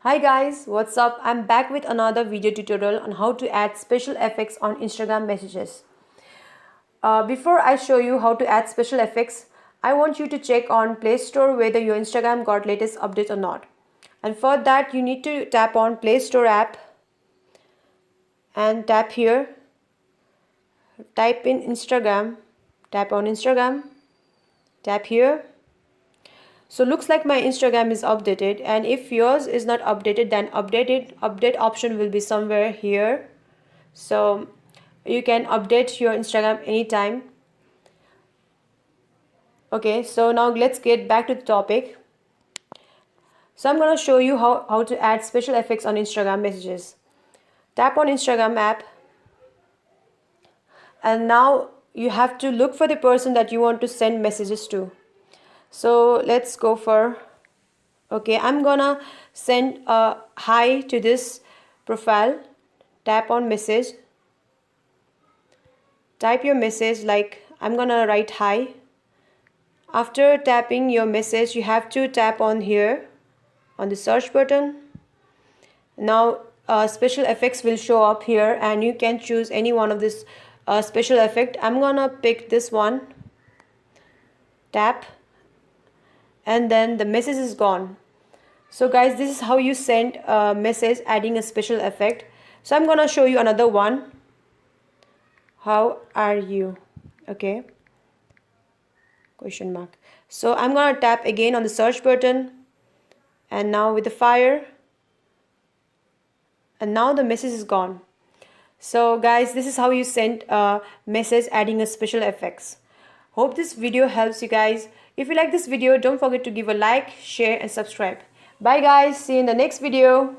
Hi guys, what's up? I'm back with another video tutorial on how to add special effects on Instagram messages. Before I show you how to add special effects, I want you to check on Play Store whether your Instagram got latest update or not. And for that you need to tap on Play Store app and tap here, type in Instagram, tap on Instagram, tap here. So looks like my Instagram is updated, and if yours is not updated then update option will be somewhere here. So you can update your Instagram anytime. Okay, so now let's get back to the topic. So I'm going to show you how to add special effects on Instagram messages. Tap on Instagram app, and now you have to look for the person that you want to send messages to. So let's go for, okay, I'm gonna send a hi to this profile. Tap on message, type your message, like I'm gonna write hi. After tapping your message, you have to tap on here on the search button. Now special effects will show up here and you can choose any one of this special effect. I'm gonna pick this one. Tap, and then the message is gone. So guys, this is how you send a message adding a special effect. So I'm gonna show you another one. How are you? Okay, question mark. So I'm gonna tap again on the search button, and now with the fire, and now the message is gone. So guys, this is how you send a message adding a special effects. Hope this video helps you guys. If you like this video, don't forget to give a like, share and subscribe. Bye guys, see you in the next video.